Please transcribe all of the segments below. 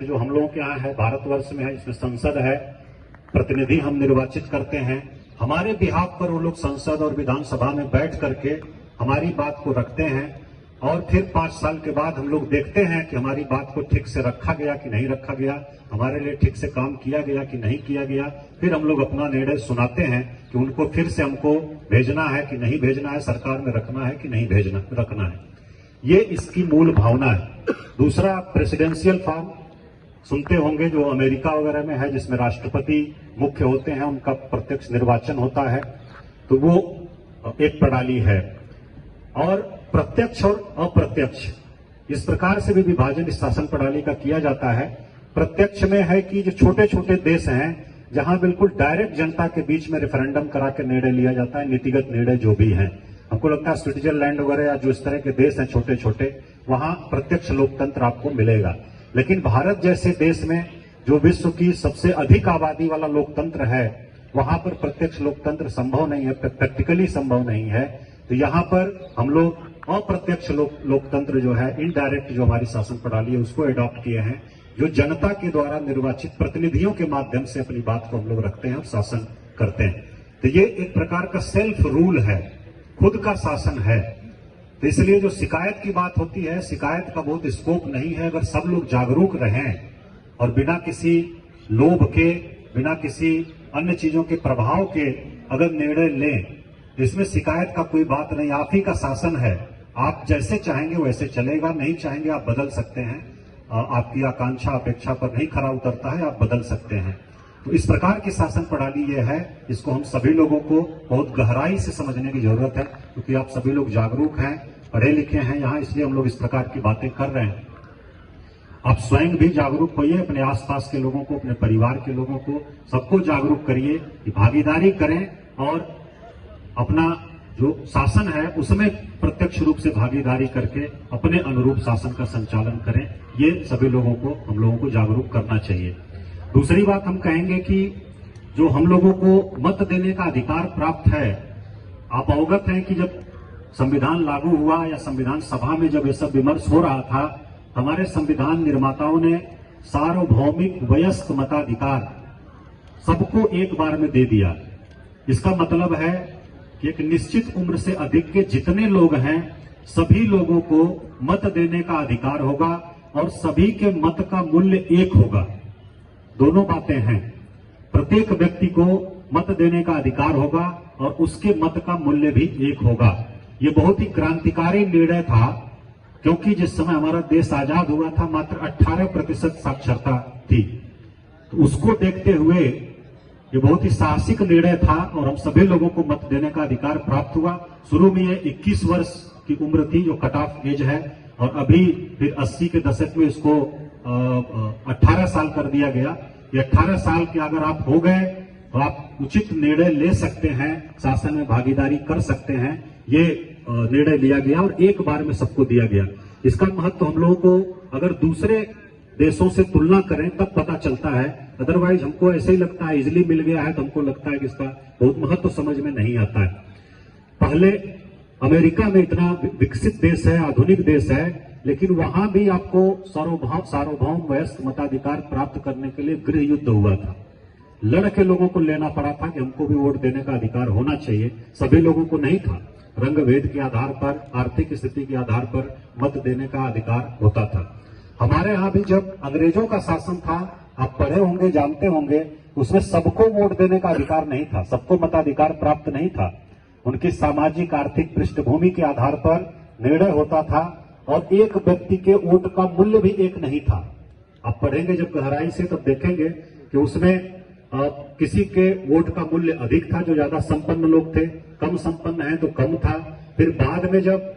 लोकतंत्र जो हम लोगों के यहाँ है, भारतवर्ष में है, इसमें संसद है, प्रतिनिधि हम निर्वाचित करते हैं। हमारे बिहाफ पर वो लोग संसद और विधानसभा में बैठ करके हमारी बात को रखते हैं और फिर 5 साल के बाद हम लोग देखते हैं कि हमारी बात को ठीक से रखा गया कि नहीं रखा गया, हमारे लिए ठीक से काम किया गया कि नहीं किया गया। फिर हम लोग अपना निर्णय सुनाते हैं कि उनको फिर से हमको भेजना है कि नहीं भेजना है, सरकार में रखना है कि नहीं रखना है। ये इसकी मूल भावना है। दूसरा, प्रेसिडेंशियल फॉर्म सुनते होंगे जो अमेरिका वगैरह में है, जिसमें राष्ट्रपति मुख्य होते हैं, उनका प्रत्यक्ष निर्वाचन होता है, तो वो एक प्रणाली है। और प्रत्यक्ष और अप्रत्यक्ष इस प्रकार से भी विभाजन इस शासन प्रणाली का किया जाता है। प्रत्यक्ष में है कि जो छोटे छोटे देश हैं, जहां बिल्कुल डायरेक्ट जनता के बीच में रेफरेंडम करा के निर्णय लिया जाता है, नीतिगत निर्णय जो भी है। हमको लगता है स्विट्जरलैंड वगैरह या जो इस तरह के देश हैं छोटे छोटे, वहां प्रत्यक्ष लोकतंत्र आपको मिलेगा। लेकिन भारत जैसे देश में जो विश्व की सबसे अधिक आबादी वाला लोकतंत्र है, वहां पर प्रत्यक्ष लोकतंत्र संभव नहीं है, प्रैक्टिकली संभव नहीं है। तो यहाँ पर हम लोग अप्रत्यक्ष लोकतंत्र जो है, इनडायरेक्ट जो हमारी शासन प्रणाली है, उसको अडॉप्ट किए हैं, जो जनता के द्वारा निर्वाचित प्रतिनिधियों के माध्यम से अपनी बात को हम लोग रखते हैं और शासन करते हैं। तो ये एक प्रकार का सेल्फ रूल है, खुद का शासन है। तो इसलिए जो शिकायत की बात होती है, शिकायत का बहुत स्कोप नहीं है। अगर सब लोग जागरूक रहें और बिना किसी लोभ के, बिना किसी अन्य चीजों के प्रभाव के अगर निर्णय लें, इसमें शिकायत का कोई बात नहीं। आप ही का शासन है, आप जैसे चाहेंगे वैसे चलेगा, नहीं चाहेंगे आप बदल सकते हैं। आपकी आकांक्षा अपेक्षा पर नहीं खरा उतरता है, आप बदल सकते हैं। तो इस प्रकार की शासन प्रणाली ये है, इसको हम सभी लोगों को बहुत गहराई से समझने की जरूरत है, क्योंकि आप सभी लोग जागरूक हैं, पढ़े लिखे हैं यहाँ, इसलिए हम लोग इस प्रकार की बातें कर रहे हैं। आप स्वयं भी जागरूक होइए, अपने आसपास के लोगों को, अपने परिवार के लोगों को, सबको जागरूक करिए कि भागीदारी करें और अपना जो शासन है उसमें प्रत्यक्ष रूप से भागीदारी करके अपने अनुरूप शासन का संचालन करें। ये सभी लोगों को, हम लोगों को जागरूक करना चाहिए। दूसरी बात हम कहेंगे कि जो हम लोगों को मत देने का अधिकार प्राप्त है, आप अवगत हैं कि जब संविधान लागू हुआ या संविधान सभा में जब ये सब विमर्श हो रहा था, हमारे संविधान निर्माताओं ने सार्वभौमिक वयस्क मताधिकार सबको एक बार में दे दिया। इसका मतलब है कि एक निश्चित उम्र से अधिक के जितने लोग हैं, सभी लोगों को मत देने का अधिकार होगा और सभी के मत का मूल्य एक होगा। दोनों बातें हैं, प्रत्येक व्यक्ति को मत देने का अधिकार होगा और उसके मत का मूल्य भी एक होगा। ये बहुत ही क्रांतिकारी निर्णय था, क्योंकि जिस समय हमारा देश आजाद हुआ था मात्र 18% साक्षरता थी। तो उसको देखते हुए ये बहुत ही साहसिक निर्णय था और हम सभी लोगों को मत देने का अधिकार प्राप्त हुआ। शुरू में ये 21 वर्ष की उम्र थी जो कट ऑफ एज है, और अभी फिर 80 के दशक में इसको 18 साल कर दिया गया। ये 18 साल के अगर आप हो गए तो आप उचित निर्णय ले सकते हैं, शासन में भागीदारी कर सकते हैं। ये निर्णय लिया गया और एक बार में सबको दिया गया। इसका महत्व हम लोगों को अगर दूसरे देशों से तुलना करें तब पता चलता है, अदरवाइज हमको ऐसे ही लगता है इजिली मिल गया है, तो हमको लगता है कि इसका बहुत महत्व समझ में नहीं आता है। पहले अमेरिका में इतना विकसित देश है, आधुनिक देश है, लेकिन वहां भी आपको सार्वभौम वयस्क मताधिकार प्राप्त करने के लिए गृह युद्ध हुआ था। लड़ के लोगों को लेना पड़ा था कि हमको भी वोट देने का अधिकार होना चाहिए। सभी लोगों को नहीं था, रंग भेद के आधार पर, आर्थिक स्थिति के आधार पर मत देने का अधिकार होता था। हमारे यहाँ भी जब अंग्रेजों का शासन था, आप पढ़े होंगे, जानते होंगे, उसमें सबको वोट देने का अधिकार नहीं था, सबको मताधिकार प्राप्त नहीं था। उनकी सामाजिक आर्थिक पृष्ठभूमि के आधार पर निर्णय होता था और एक व्यक्ति के वोट का मूल्य भी एक नहीं था। आप पढ़ेंगे जब गहराई से तब देखेंगे कि उसमें किसी के वोट का मूल्य अधिक था, जो ज्यादा संपन्न लोग थे, कम संपन्न है तो कम था। फिर बाद में जब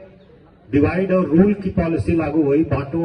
डिवाइड और रूल की पॉलिसी लागू हुई, बांटो